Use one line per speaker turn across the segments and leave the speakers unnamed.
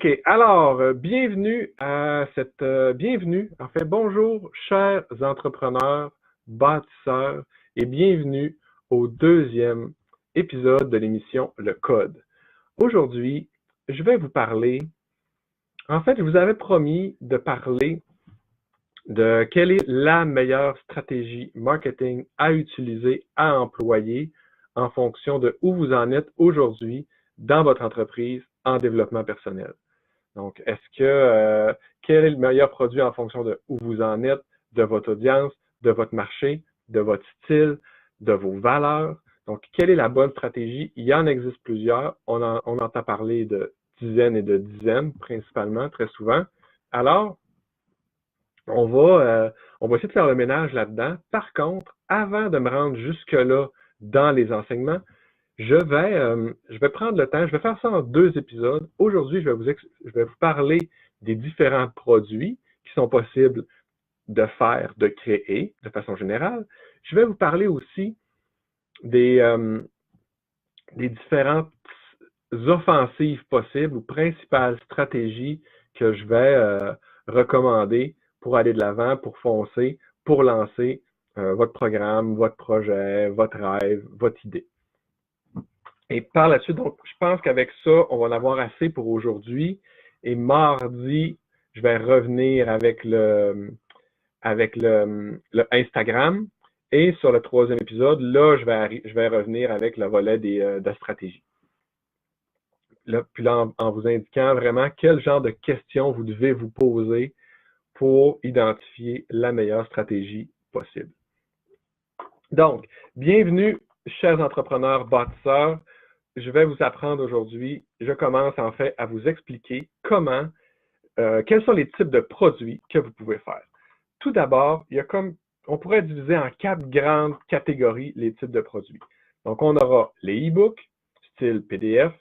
OK, alors, en fait, bonjour, chers entrepreneurs, bâtisseurs, et bienvenue au deuxième épisode de l'émission Le Code. Aujourd'hui, je vais vous parler, en fait, je vous avais promis de parler de quelle est la meilleure stratégie marketing à utiliser, à employer en fonction de où vous en êtes aujourd'hui dans votre entreprise en développement personnel. Donc, quel est le meilleur produit en fonction de où vous en êtes, de votre audience, de votre marché, de votre style, de vos valeurs? Donc, quelle est la bonne stratégie? Il y en existe plusieurs. On entend parler de dizaines et de dizaines, principalement, très souvent. Alors, on va essayer de faire le ménage là-dedans. Par contre, avant de me rendre jusque-là dans les enseignements, je vais prendre le temps, je vais faire ça en 2 épisodes. Aujourd'hui, je vais vous parler des différents produits qui sont possibles de faire, de créer de façon générale. Je vais vous parler aussi des différentes offensives possibles ou principales stratégies que je vais recommander pour aller de l'avant, pour foncer, pour lancer votre programme, votre projet, votre rêve, votre idée. Et par la suite, donc, je pense qu'avec ça, on va en avoir assez pour aujourd'hui. Et mardi, je vais revenir avec le Instagram. Et sur le 3e épisode, là, je vais revenir avec le volet de stratégie. Puis là, en vous indiquant vraiment quel genre de questions vous devez vous poser pour identifier la meilleure stratégie possible. Donc, bienvenue, chers entrepreneurs bâtisseurs. Je vais vous apprendre aujourd'hui, je commence en fait à vous expliquer quels sont les types de produits que vous pouvez faire. Tout d'abord, on pourrait diviser en 4 grandes catégories les types de produits. Donc, on aura les e-books, style PDF,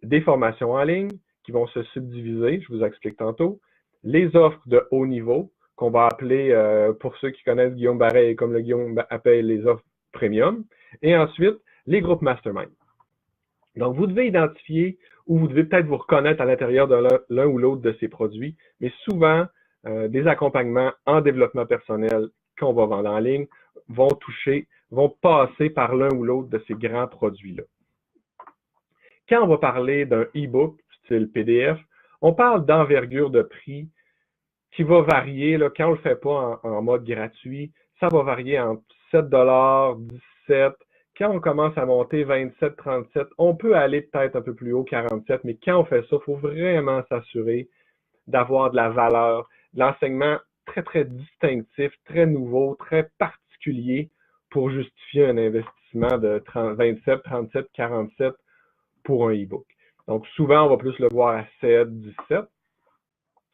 des formations en ligne qui vont se subdiviser, je vous explique tantôt, les offres de haut niveau, qu'on va appeler, pour ceux qui connaissent Guillaume Barret, comme le Guillaume appelle les offres premium, et ensuite, les groupes mastermind. Donc, vous devez identifier ou vous devez peut-être vous reconnaître à l'intérieur de l'un ou l'autre de ces produits, mais souvent, des accompagnements en développement personnel qu'on va vendre en ligne vont passer par l'un ou l'autre de ces grands produits-là. Quand on va parler d'un e-book, style PDF, on parle d'envergure de prix qui va varier, là, quand on ne le fait pas en mode gratuit, ça va varier entre 7 $, 17 $. Quand on commence à monter 27, 37, on peut aller peut-être un peu plus haut, 47, mais quand on fait ça, il faut vraiment s'assurer d'avoir de la valeur, de l'enseignement très, très distinctif, très nouveau, très particulier pour justifier un investissement de 27, 37, 47 pour un e-book. Donc, souvent, on va plus le voir à 7, 17.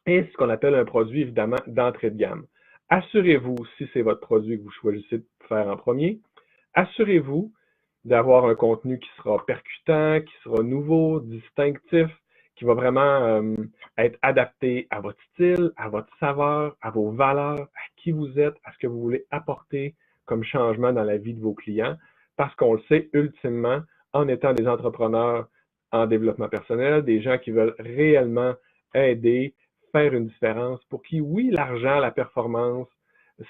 Et ce qu'on appelle un produit, évidemment, d'entrée de gamme. Assurez-vous, si c'est votre produit que vous choisissez de faire en premier, assurez-vous d'avoir un contenu qui sera percutant, qui sera nouveau, distinctif, qui va vraiment être adapté à votre style, à votre saveur, à vos valeurs, à qui vous êtes, à ce que vous voulez apporter comme changement dans la vie de vos clients, parce qu'on le sait, ultimement, en étant des entrepreneurs en développement personnel, des gens qui veulent réellement aider, faire une différence, pour qui, oui, l'argent, la performance,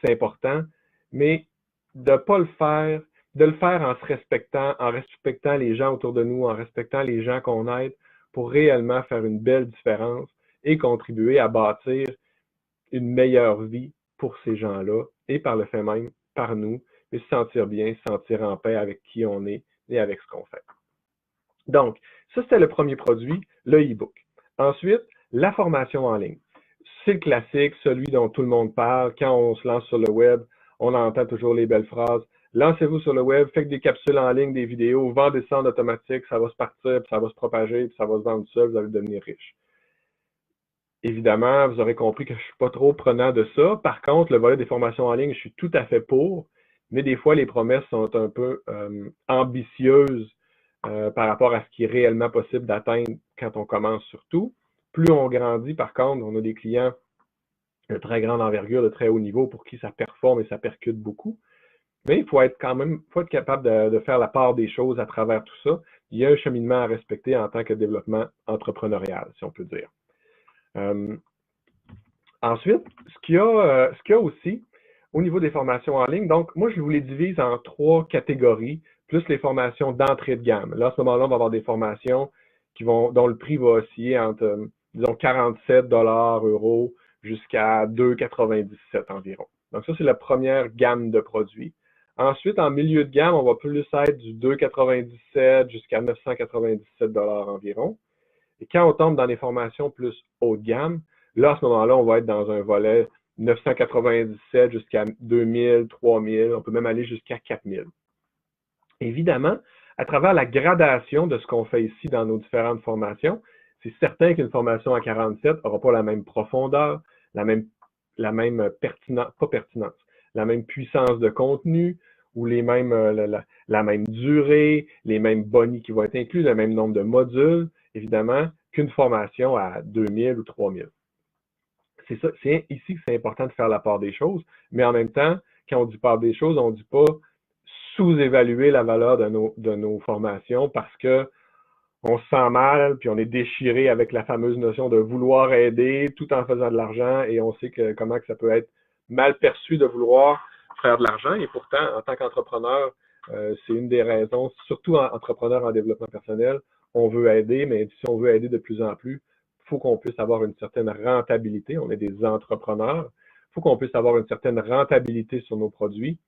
c'est important, mais de ne pas le faire, de le faire en se respectant, en respectant les gens autour de nous, en respectant les gens qu'on aide, pour réellement faire une belle différence et contribuer à bâtir une meilleure vie pour ces gens-là et par le fait même, par nous, mais se sentir bien, se sentir en paix avec qui on est et avec ce qu'on fait. Donc, ça, c'était le premier produit, le e-book. Ensuite, la formation en ligne. C'est le classique, celui dont tout le monde parle. Quand on se lance sur le web, on entend toujours les belles phrases. Lancez-vous sur le web, faites des capsules en ligne, des vidéos, vendez ça en automatique, ça va se partir, puis ça va se propager, puis ça va se vendre seul, vous allez devenir riche. Évidemment, vous aurez compris que je ne suis pas trop prenant de ça. Par contre, le volet des formations en ligne, je suis tout à fait pour, mais des fois, les promesses sont un peu ambitieuses par rapport à ce qui est réellement possible d'atteindre quand on commence surtout. Plus on grandit, par contre, on a des clients de très grande envergure, de très haut niveau, pour qui ça performe et ça percute beaucoup. Mais il faut être capable de faire la part des choses à travers tout ça. Il y a un cheminement à respecter en tant que développement entrepreneurial, si on peut dire. Ensuite, ce qu'il y a aussi au niveau des formations en ligne, donc moi je vous les divise en 3 catégories, plus les formations d'entrée de gamme. Là, à ce moment-là, on va avoir des formations dont le prix va osciller entre, disons, 47 euros jusqu'à 2,97 environ. Donc ça, c'est la première gamme de produits. Ensuite, en milieu de gamme, on va plus être du 2,97 jusqu'à 997 environ. Et quand on tombe dans les formations plus haut de gamme, là, à ce moment-là, on va être dans un volet 997 jusqu'à 2000, 3000, on peut même aller jusqu'à 4000. Évidemment, à travers la gradation de ce qu'on fait ici dans nos différentes formations, c'est certain qu'une formation à 47 n'aura pas la même profondeur, la même pertinence, pas pertinence, la même puissance de contenu ou les mêmes, la même durée, les mêmes bonnies qui vont être inclus, le même nombre de modules, évidemment, qu'une formation à 2000 ou 3000. C'est ça, c'est ici que c'est important de faire la part des choses, mais en même temps, quand on dit part des choses, on ne dit pas sous-évaluer la valeur de nos formations parce que on se sent mal, puis on est déchiré avec la fameuse notion de vouloir aider tout en faisant de l'argent, et on sait comment que ça peut être mal perçu de vouloir faire de l'argent, et pourtant, en tant qu'entrepreneur, c'est une des raisons, surtout entrepreneur en développement personnel, on veut aider, mais si on veut aider de plus en plus, il faut qu'on puisse avoir une certaine rentabilité, on est des entrepreneurs, il faut qu'on puisse avoir une certaine rentabilité sur nos produits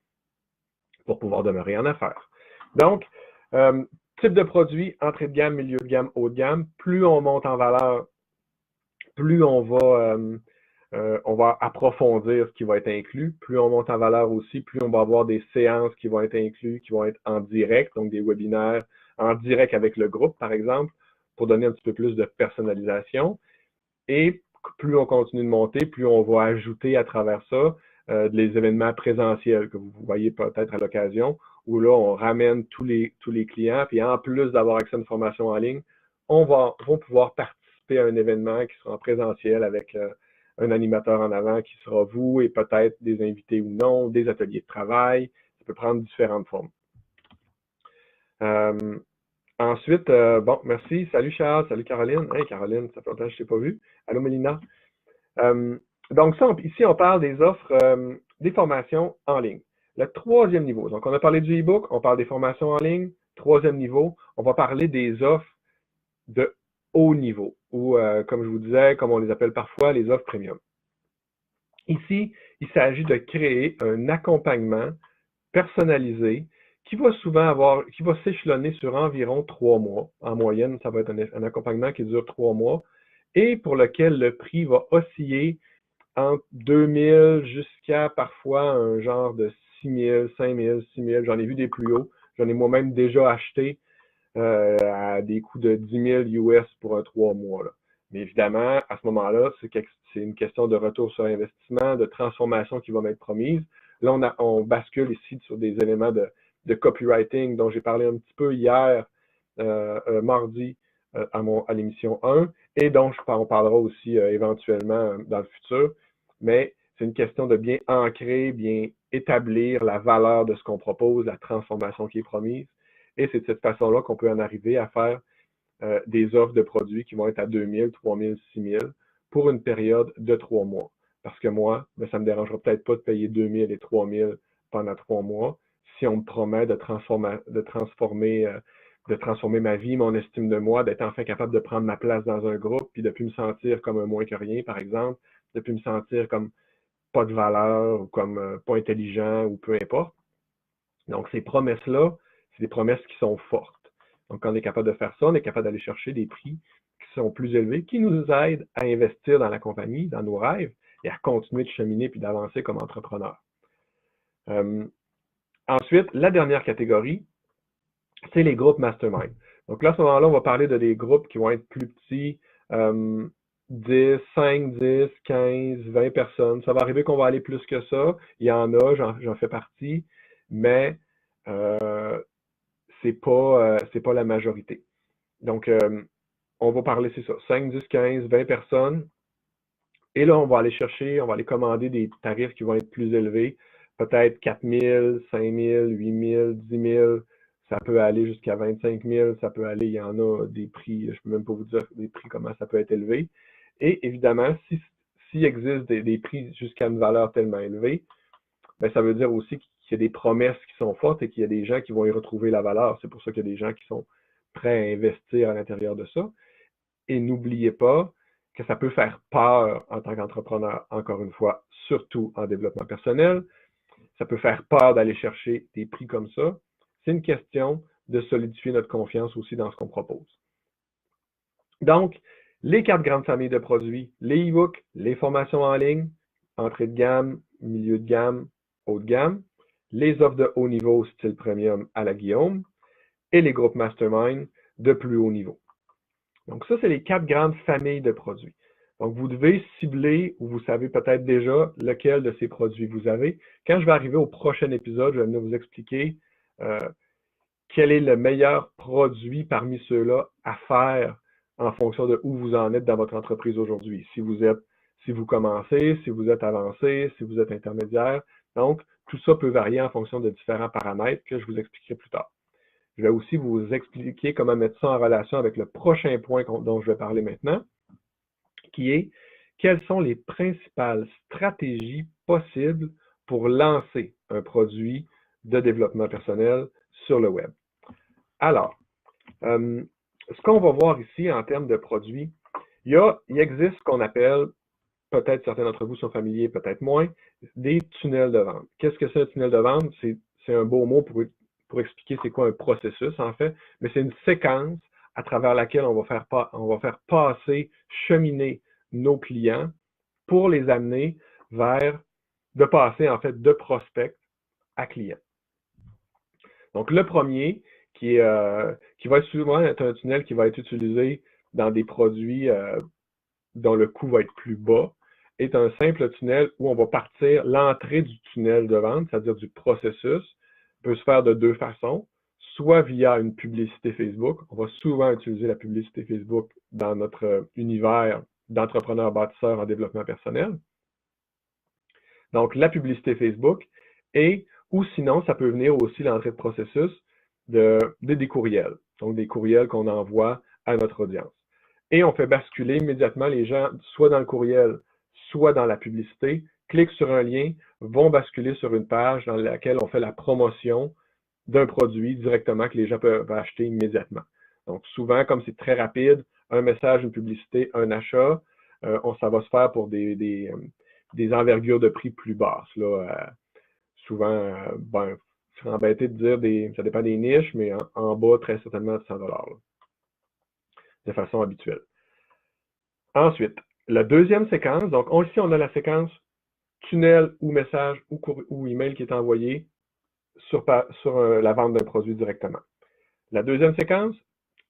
pour pouvoir demeurer en affaires. Donc, type de produit, entrée de gamme, milieu de gamme, haut de gamme, plus on monte en valeur, plus on va approfondir ce qui va être inclus. Plus on monte en valeur aussi, plus on va avoir des séances qui vont être incluses, qui vont être en direct, donc des webinaires en direct avec le groupe, par exemple, pour donner un petit peu plus de personnalisation. Et plus on continue de monter, plus on va ajouter à travers ça les événements présentiels que vous voyez peut-être à l'occasion, où là, on ramène tous les clients, puis en plus d'avoir accès à une formation en ligne, vont pouvoir participer à un événement qui sera en présentiel avec un animateur en avant qui sera vous et peut-être des invités ou non, des ateliers de travail. Ça peut prendre différentes formes. Ensuite, bon, merci. Salut Charles, salut Caroline. Hey Caroline, ça fait longtemps que je ne t'ai pas vu. Allô Mélina. Donc ça, ici, on parle des offres, des formations en ligne. Le 3e niveau, donc on a parlé du e-book, on parle des formations en ligne. 3e niveau, on va parler des offres de haut niveau, ou comme je vous disais, comme on les appelle parfois, les offres premium. Ici, il s'agit de créer un accompagnement personnalisé qui va s'échelonner sur environ 3 mois. En moyenne, ça va être un accompagnement qui dure 3 mois et pour lequel le prix va osciller entre 2000 jusqu'à parfois un genre de 6000, 5000, 6000. J'en ai vu des plus hauts. J'en ai moi-même déjà acheté à des coûts de 10 000 US pour un 3 mois. Là. Mais évidemment, à ce moment-là, c'est une question de retour sur investissement, de transformation qui va m'être promise. Là, on bascule ici sur des éléments de copywriting dont j'ai parlé un petit peu hier, mardi, à l'émission 1, et dont on parlera aussi éventuellement dans le futur. Mais c'est une question de bien ancrer, bien établir la valeur de ce qu'on propose, la transformation qui est promise. Et c'est de cette façon-là qu'on peut en arriver à faire des offres de produits qui vont être à 2000, 3000, 6000 pour une période de 3 mois. Parce que moi, ça ne me dérangera peut-être pas de payer 2000 et 3000 pendant 3 mois si on me promet de transformer ma vie, mon estime de moi, d'être enfin capable de prendre ma place dans un groupe, puis de ne plus me sentir comme un moins que rien, par exemple, de ne plus me sentir comme pas de valeur ou comme pas intelligent ou peu importe. Donc, ces promesses-là, c'est des promesses qui sont fortes. Donc, quand on est capable de faire ça, on est capable d'aller chercher des prix qui sont plus élevés, qui nous aident à investir dans la compagnie, dans nos rêves, et à continuer de cheminer puis d'avancer comme entrepreneur. Ensuite, la dernière catégorie, c'est les groupes mastermind. Donc là, à ce moment-là, on va parler de des groupes qui vont être plus petits, 10, 5, 10, 15, 20 personnes. Ça va arriver qu'on va aller plus que ça. Il y en a, j'en fais partie, mais c'est pas la majorité. Donc, on va parler, c'est ça, 5, 10, 15, 20 personnes. Et là, on va aller commander des tarifs qui vont être plus élevés. Peut-être 4 000, 5 000, 8 000, 10 000. Ça peut aller jusqu'à 25 000. Ça peut aller, il y en a des prix, je ne peux même pas vous dire des prix, comment ça peut être élevé. Et évidemment, s'il existe des prix jusqu'à une valeur tellement élevée, ben, ça veut dire aussi qu'il y a des promesses qui sont fortes et qu'il y a des gens qui vont y retrouver la valeur. C'est pour ça qu'il y a des gens qui sont prêts à investir à l'intérieur de ça. Et n'oubliez pas que ça peut faire peur en tant qu'entrepreneur, encore une fois, surtout en développement personnel. Ça peut faire peur d'aller chercher des prix comme ça. C'est une question de solidifier notre confiance aussi dans ce qu'on propose. Donc, les 4 grandes familles de produits, les e-books, les formations en ligne, entrée de gamme, milieu de gamme, haut de gamme, les offres de haut niveau style premium à la Guillaume et les groupes mastermind de plus haut niveau. Donc ça, c'est les 4 grandes familles de produits. Donc vous devez cibler, ou vous savez peut-être déjà lequel de ces produits vous avez. Quand je vais arriver au prochain épisode, je vais venir vous expliquer quel est le meilleur produit parmi ceux-là à faire en fonction de où vous en êtes dans votre entreprise aujourd'hui. Si vous commencez, si vous êtes avancé, si vous êtes intermédiaire. Donc, tout ça peut varier en fonction de différents paramètres que je vous expliquerai plus tard. Je vais aussi vous expliquer comment mettre ça en relation avec le prochain point dont je vais parler maintenant, qui est quelles sont les principales stratégies possibles pour lancer un produit de développement personnel sur le web. Alors, ce qu'on va voir ici en termes de produits, il existe ce qu'on appelle, peut-être certains d'entre vous sont familiers, peut-être moins, des tunnels de vente. Qu'est-ce que c'est un tunnel de vente? C'est un beau mot pour expliquer c'est quoi un processus, en fait, mais c'est une séquence à travers laquelle on va faire passer, cheminer nos clients pour les amener de passer, en fait, de prospect à client. Donc, le premier, qui va souvent être un tunnel qui va être utilisé dans des produits dont le coût va être plus bas, est un simple tunnel où on va partir l'entrée du tunnel de vente, c'est-à-dire du processus, peut se faire de 2 façons, soit via une publicité Facebook. On va souvent utiliser la publicité Facebook dans notre univers d'entrepreneurs bâtisseurs en développement personnel. Donc, la publicité Facebook ou sinon, ça peut venir aussi l'entrée de processus des courriels. Donc, des courriels qu'on envoie à notre audience. Et on fait basculer immédiatement les gens, soit dans le courriel, soit dans la publicité, cliquent sur un lien, vont basculer sur une page dans laquelle on fait la promotion d'un produit directement que les gens peuvent acheter immédiatement. Donc, souvent, comme c'est très rapide, un message, une publicité, un achat, ça va se faire pour des envergures de prix plus basses. Là, souvent, je serais embêté de dire, ça dépend des niches, mais en bas, très certainement, de 100 $, là, de façon habituelle. Ensuite, la deuxième séquence, donc ici, on a la séquence tunnel ou message ou email qui est envoyé sur la vente d'un produit directement. La deuxième séquence,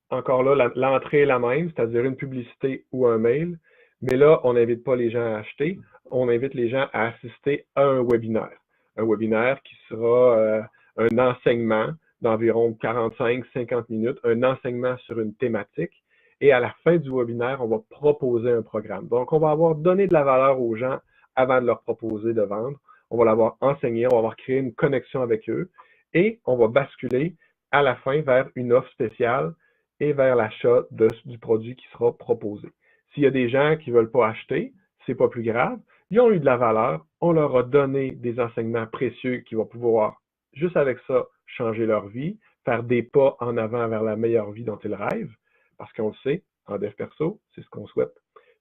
encore là, l'entrée est la même, c'est-à-dire une publicité ou un mail, mais là, on n'invite pas les gens à acheter, on invite les gens à assister à un webinaire. Un webinaire qui sera un enseignement d'environ 45-50 minutes, un enseignement sur une thématique, et à la fin du webinaire, on va proposer un programme. Donc, on va avoir donné de la valeur aux gens avant de leur proposer de vendre. On va l'avoir enseigné, on va avoir créé une connexion avec eux, et on va basculer à la fin vers une offre spéciale et vers l'achat du produit qui sera proposé. S'il y a des gens qui ne veulent pas acheter, c'est pas plus grave. Ils ont eu de la valeur, on leur a donné des enseignements précieux qui vont pouvoir, juste avec ça, changer leur vie, faire des pas en avant vers la meilleure vie dont ils rêvent, parce qu'on le sait, en dev perso, c'est ce qu'on souhaite.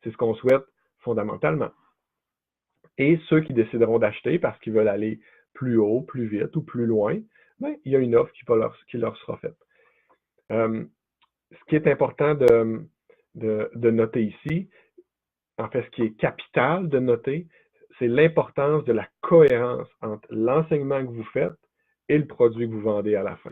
C'est ce qu'on souhaite fondamentalement. Et ceux qui décideront d'acheter parce qu'ils veulent aller plus haut, plus vite ou plus loin, ben, il y a une offre qui leur sera faite. Ce qui est important de noter ici, en fait, ce qui est capital de noter, c'est l'importance de la cohérence entre l'enseignement que vous faites et le produit que vous vendez à la fin.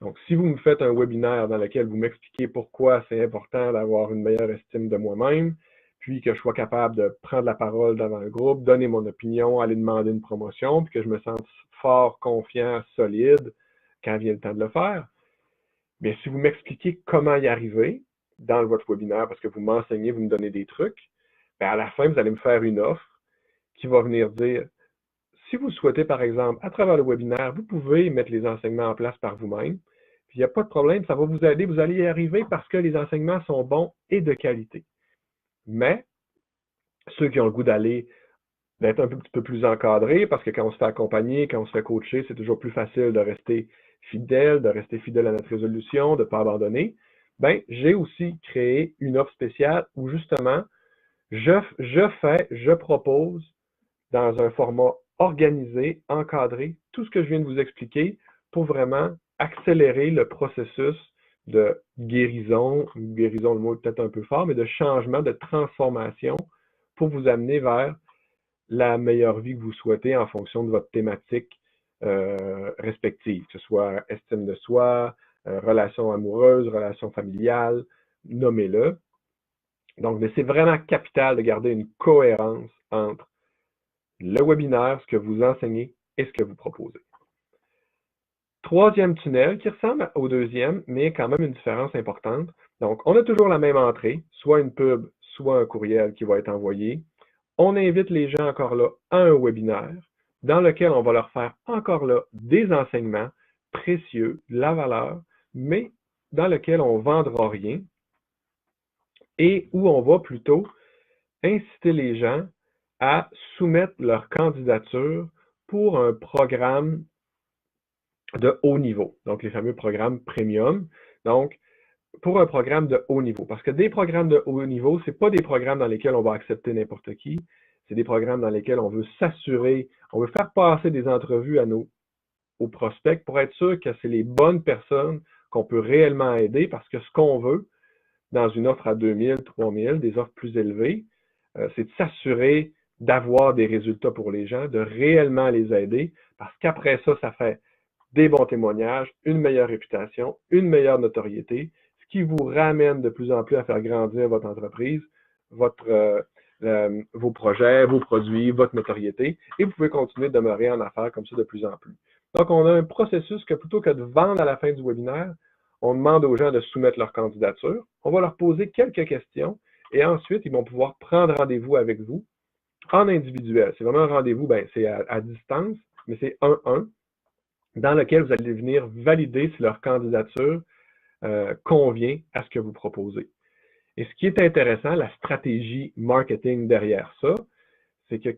Donc, si vous me faites un webinaire dans lequel vous m'expliquez pourquoi c'est important d'avoir une meilleure estime de moi-même, puis que je sois capable de prendre la parole devant un groupe, donner mon opinion, aller demander une promotion, puis que je me sente fort, confiant, solide quand vient le temps de le faire, mais si vous m'expliquez comment y arriver dans votre webinaire, parce que vous m'enseignez, vous me donnez des trucs, bien à la fin, vous allez me faire une offre qui va venir dire, si vous souhaitez, par exemple, à travers le webinaire, vous pouvez mettre les enseignements en place par vous-même, puis il n'y a pas de problème, ça va vous aider, vous allez y arriver parce que les enseignements sont bons et de qualité. Mais, Ceux qui ont le goût d'être un petit peu plus encadrés, parce que quand on se fait accompagner, quand on se fait coacher, c'est toujours plus facile de rester fidèle à notre résolution, de ne pas abandonner. Ben, j'ai aussi créé une offre spéciale où justement, je propose dans un format organisé, encadré, tout ce que je viens de vous expliquer pour vraiment accélérer le processus de guérison, le mot est peut-être un peu fort, mais de changement, de transformation pour vous amener vers la meilleure vie que vous souhaitez en fonction de votre thématique respective, que ce soit estime de soi, relation amoureuse, relation familiale, nommez-le. Donc, mais c'est vraiment capital de garder une cohérence entre le webinaire, ce que vous enseignez et ce que vous proposez. Troisième tunnel qui ressemble au deuxième, mais quand même une différence importante. Donc, on a toujours la même entrée, soit une pub, soit un courriel qui va être envoyé. On invite les gens encore là à un webinaire dans lequel on va leur faire encore là des enseignements précieux, de la valeur, mais dans lequel on ne vendra rien et où on va plutôt inciter les gens à soumettre leur candidature pour un programme de haut niveau, donc les fameux programmes premium. Donc, pour un programme de haut niveau, parce que des programmes de haut niveau, ce n'est pas des programmes dans lesquels on va accepter n'importe qui, c'est des programmes dans lesquels on veut s'assurer, on veut faire passer des entrevues aux prospects pour être sûr que c'est les bonnes personnes qu'on peut réellement aider, parce que ce qu'on veut dans une offre à 2000, 3000, des offres plus élevées, c'est de s'assurer d'avoir des résultats pour les gens, de réellement les aider, parce qu'après ça, ça fait des bons témoignages, une meilleure réputation, une meilleure notoriété, ce qui vous ramène de plus en plus à faire grandir votre entreprise, vos projets, vos produits, votre notoriété, et vous pouvez continuer de demeurer en affaires comme ça de plus en plus. Donc, on a un processus que plutôt que de vendre à la fin du webinaire, on demande aux gens de soumettre leur candidature, on va leur poser quelques questions, et ensuite, ils vont pouvoir prendre rendez-vous avec vous en individuel. C'est vraiment un rendez-vous, ben, c'est à distance, mais c'est 1-1, dans lequel vous allez venir valider si leur candidature convient à ce que vous proposez. Et ce qui est intéressant, la stratégie marketing derrière ça, c'est que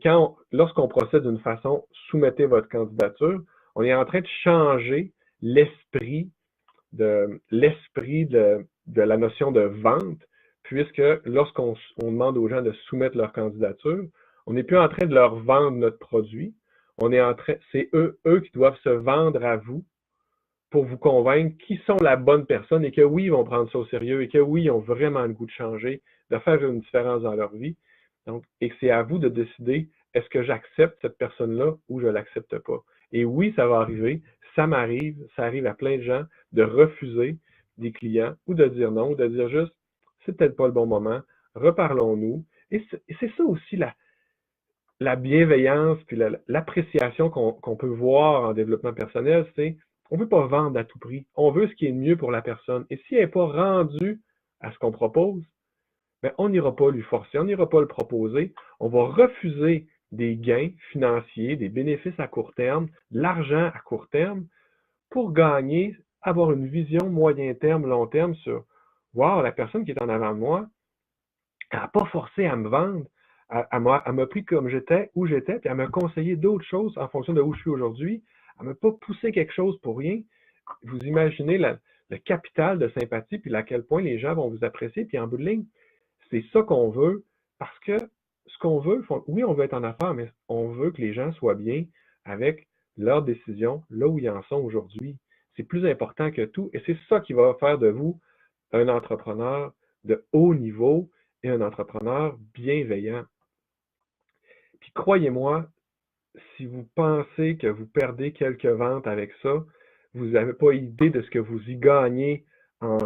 lorsqu'on procède d'une façon, soumettez votre candidature, on est en train de changer l'esprit de la notion de vente, puisque lorsqu'on demande aux gens de soumettre leur candidature, on n'est plus en train de leur vendre notre produit, c'est eux qui doivent se vendre à vous pour vous convaincre qu'ils sont la bonne personne et que oui, ils vont prendre ça au sérieux et que oui, ils ont vraiment le goût de changer, de faire une différence dans leur vie. Donc, et que c'est à vous de décider, est-ce que j'accepte cette personne-là ou je ne l'accepte pas? Et oui, ça va arriver, ça m'arrive, ça arrive à plein de gens de refuser des clients ou de dire non, ou de dire juste, c'est peut-être pas le bon moment, reparlons-nous. Et c'est ça aussi la bienveillance puis l'appréciation qu'on peut voir en développement personnel, c'est on ne veut pas vendre à tout prix. On veut ce qui est mieux pour la personne. Et si elle n'est pas rendue à ce qu'on propose, ben, on n'ira pas lui forcer, on n'ira pas le proposer. On va refuser des gains financiers, des bénéfices à court terme, de l'argent à court terme, pour gagner, avoir une vision moyen terme, long terme sur wow, la personne qui est en avant de moi, elle n'a pas forcé à me vendre. Elle m'a pris comme j'étais, où j'étais, puis elle m'a conseillé d'autres choses en fonction de où je suis aujourd'hui. Elle ne m'a pas poussé quelque chose pour rien. Vous imaginez le capital de sympathie, puis à quel point les gens vont vous apprécier, puis en bout de ligne, c'est ça qu'on veut, parce que ce qu'on veut, oui, on veut être en affaires, mais on veut que les gens soient bien avec leurs décisions, là où ils en sont aujourd'hui. C'est plus important que tout, et c'est ça qui va faire de vous un entrepreneur de haut niveau et un entrepreneur bienveillant. Puis croyez-moi, si vous pensez que vous perdez quelques ventes avec ça, vous n'avez pas idée de ce que vous y gagnez en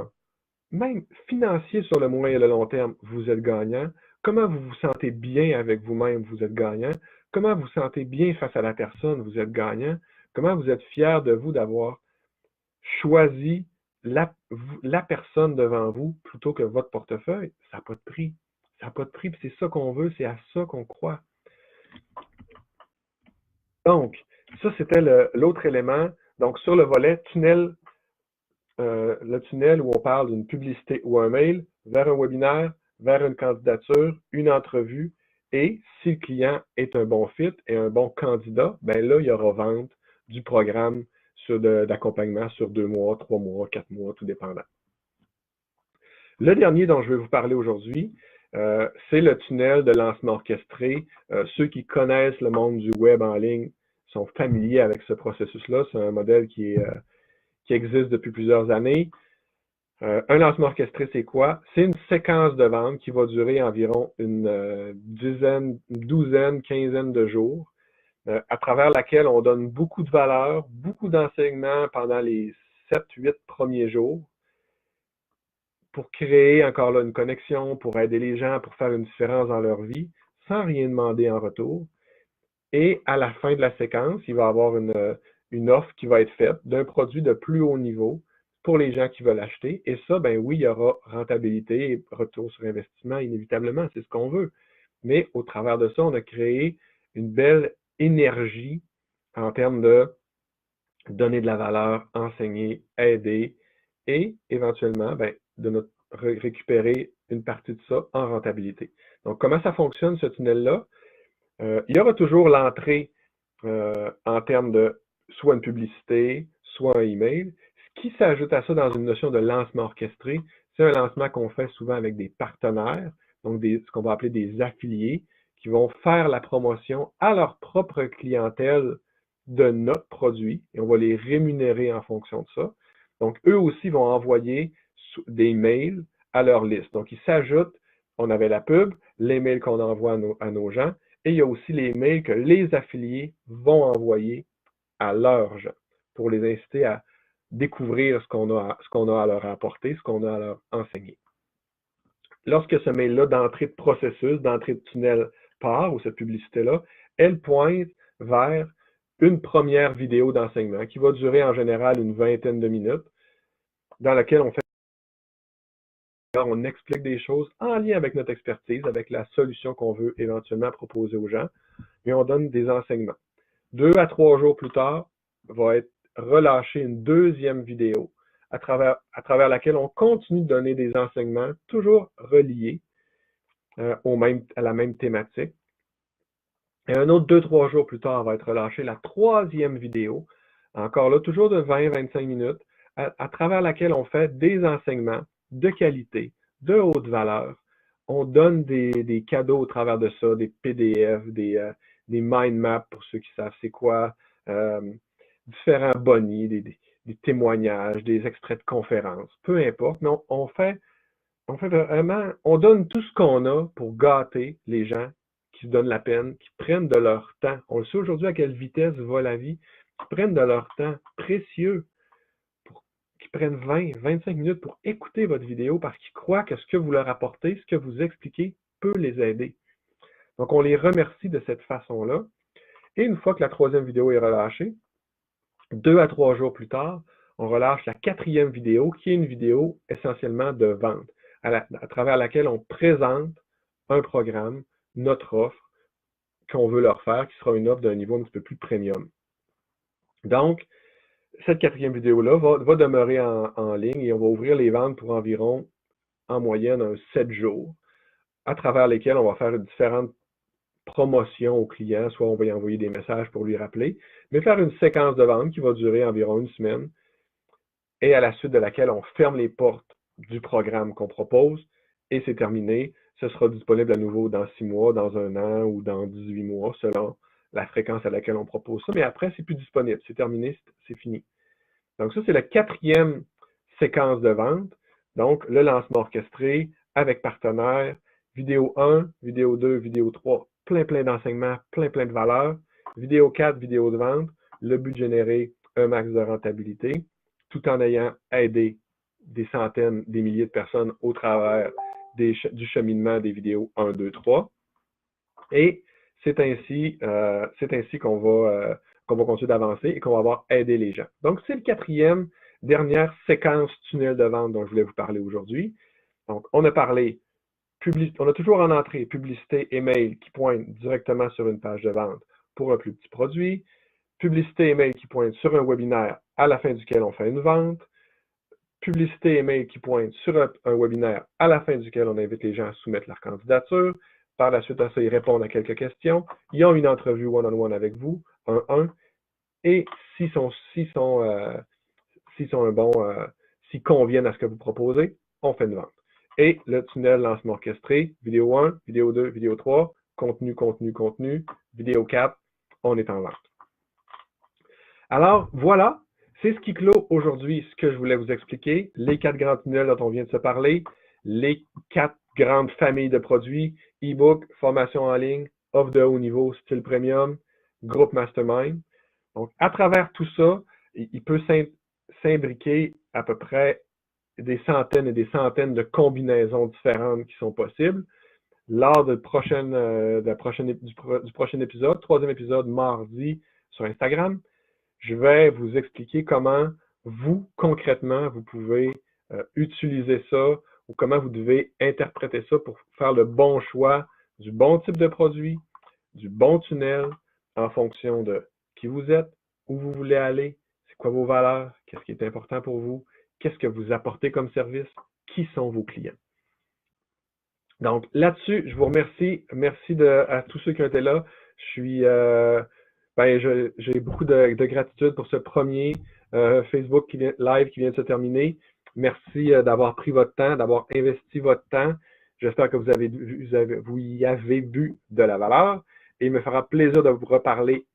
même financier sur le moyen et le long terme, vous êtes gagnant. Comment vous vous sentez bien avec vous-même, vous êtes gagnant. Comment vous vous sentez bien face à la personne, vous êtes gagnant. Comment vous êtes fier de vous d'avoir choisi la personne devant vous plutôt que votre portefeuille. Ça n'a pas de prix. Ça n'a pas de prix, puis c'est ça qu'on veut, c'est à ça qu'on croit. Donc, ça, c'était l'autre élément. Donc, sur le volet tunnel, le tunnel où on parle d'une publicité ou un mail vers un webinaire, vers une candidature, une entrevue Et si le client est un bon fit et un bon candidat, ben là, il y aura vente du programme d'accompagnement sur 2 mois, 3 mois, 4 mois, tout dépendant. Le dernier dont je vais vous parler aujourd'hui, c'est le tunnel de lancement orchestré. Ceux qui connaissent le monde du web en ligne sont familiers avec ce processus-là. C'est un modèle qui existe depuis plusieurs années. Un lancement orchestré, c'est quoi? C'est une séquence de vente qui va durer environ une douzaine, quinzaine de jours, à travers laquelle on donne beaucoup de valeur, beaucoup d'enseignements pendant les 7-8 premiers jours pour créer encore là une connexion, pour aider les gens, pour faire une différence dans leur vie, sans rien demander en retour. Et à la fin de la séquence, il va y avoir une offre qui va être faite d'un produit de plus haut niveau pour les gens qui veulent acheter. Et ça, ben oui, il y aura rentabilité et retour sur investissement, inévitablement, c'est ce qu'on veut. Mais au travers de ça, on a créé une belle énergie en termes de donner de la valeur, enseigner, aider et éventuellement ben, de récupérer une partie de ça en rentabilité. Donc, comment ça fonctionne ce tunnel-là? Il y aura toujours l'entrée en termes de soit une publicité, soit un email. Ce qui s'ajoute à ça dans une notion de lancement orchestré, c'est un lancement qu'on fait souvent avec des partenaires, donc ce qu'on va appeler des affiliés, qui vont faire la promotion à leur propre clientèle de notre produit et on va les rémunérer en fonction de ça. Donc, eux aussi vont envoyer des mails à leur liste. Donc, ils s'ajoutent, on avait la pub, les mails qu'on envoie à nos gens, et il y a aussi les mails que les affiliés vont envoyer à leurs gens pour les inciter à découvrir ce qu'on a à leur apporter, ce qu'on a à leur enseigner. Lorsque ce mail-là d'entrée de processus, d'entrée de tunnel part, ou cette publicité-là, elle pointe vers une première vidéo d'enseignement qui va durer en général une vingtaine de minutes, dans laquelle on explique des choses en lien avec notre expertise, avec la solution qu'on veut éventuellement proposer aux gens, et on donne des enseignements. 2 à 3 jours plus tard, va être relâchée une deuxième vidéo à travers laquelle on continue de donner des enseignements toujours reliés à la même thématique. Et un autre 2-3 jours plus tard va être relâchée la troisième vidéo, encore là, toujours de 20-25 minutes, à travers laquelle on fait des enseignements de qualité, de haute valeur. On donne des cadeaux au travers de ça, des PDF, des mind maps pour ceux qui savent c'est quoi, différents bonnies, des témoignages, des extraits de conférences, peu importe, mais on fait vraiment, on donne tout ce qu'on a pour gâter les gens qui se donnent la peine, qui prennent de leur temps. On le sait aujourd'hui à quelle vitesse va la vie, qui prennent de leur temps précieux, qui prennent 20-25 minutes pour écouter votre vidéo parce qu'ils croient que ce que vous leur apportez, ce que vous expliquez, peut les aider. Donc, on les remercie de cette façon-là. Et une fois que la troisième vidéo est relâchée, 2 à 3 jours plus tard, on relâche la quatrième vidéo, qui est une vidéo essentiellement de vente, à travers laquelle on présente un programme, notre offre, qu'on veut leur faire, qui sera une offre d'un niveau un petit peu plus premium. Donc, cette quatrième vidéo-là va demeurer en ligne et on va ouvrir les ventes pour environ, en moyenne, 7 jours, à travers lesquels on va faire différentes promotions aux clients, soit on va y envoyer des messages pour lui rappeler, mais faire une séquence de vente qui va durer environ une semaine et à la suite de laquelle on ferme les portes du programme qu'on propose et c'est terminé. Ce sera disponible à nouveau dans 6 mois, dans 1 an ou dans 18 mois, selon la fréquence à laquelle on propose ça. Mais après, c'est plus disponible. C'est terminé, c'est fini. Donc ça, c'est la quatrième séquence de vente. Donc, le lancement orchestré avec partenaire, vidéo 1, vidéo 2, vidéo 3, plein d'enseignements, plein de valeurs. Vidéo 4, vidéo de vente, le but de générer un max de rentabilité, tout en ayant aidé des centaines, des milliers de personnes au travers du cheminement des vidéos 1, 2, 3. Et c'est ainsi qu'on va continuer d'avancer et qu'on va avoir aidé les gens. Donc, c'est le quatrième, dernière séquence tunnel de vente dont je voulais vous parler aujourd'hui. Donc, on a parlé, on a toujours en entrée publicité et mail qui pointent directement sur une page de vente pour un plus petit produit, publicité et mail qui pointent sur un webinaire à la fin duquel on fait une vente, publicité et mail qui pointent sur un webinaire à la fin duquel on invite les gens à soumettre leur candidature, Par la suite à ça, ils répondent à quelques questions. Ils ont une entrevue one-on-one avec vous, 1-1. Et s'ils conviennent à ce que vous proposez, on fait une vente. Et le tunnel lancement orchestré, vidéo 1, vidéo 2, vidéo 3, contenu, contenu, contenu, vidéo 4, on est en vente. Alors, voilà, c'est ce qui clôt aujourd'hui ce que je voulais vous expliquer, les 4 grands tunnels dont on vient de se parler, les 4 grandes familles de produits, e-book, formation en ligne, offre de haut niveau, style premium, groupe mastermind. Donc, à travers tout ça, il peut s'imbriquer à peu près des centaines et des centaines de combinaisons différentes qui sont possibles. Lors du prochain épisode, 3e épisode, mardi, sur Instagram, je vais vous expliquer comment vous, concrètement, vous pouvez utiliser ça ou comment vous devez interpréter ça pour faire le bon choix du bon type de produit, du bon tunnel en fonction de qui vous êtes, où vous voulez aller, c'est quoi vos valeurs, qu'est-ce qui est important pour vous, qu'est-ce que vous apportez comme service, qui sont vos clients. Donc là-dessus, je vous remercie. Merci à tous ceux qui ont été là. J'ai beaucoup de gratitude pour ce premier Facebook live qui vient de se terminer. Merci d'avoir pris votre temps, d'avoir investi votre temps. J'espère que vous y avez vu de la valeur et il me fera plaisir de vous reparler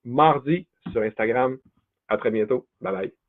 mardi sur Instagram. À très bientôt. Bye bye.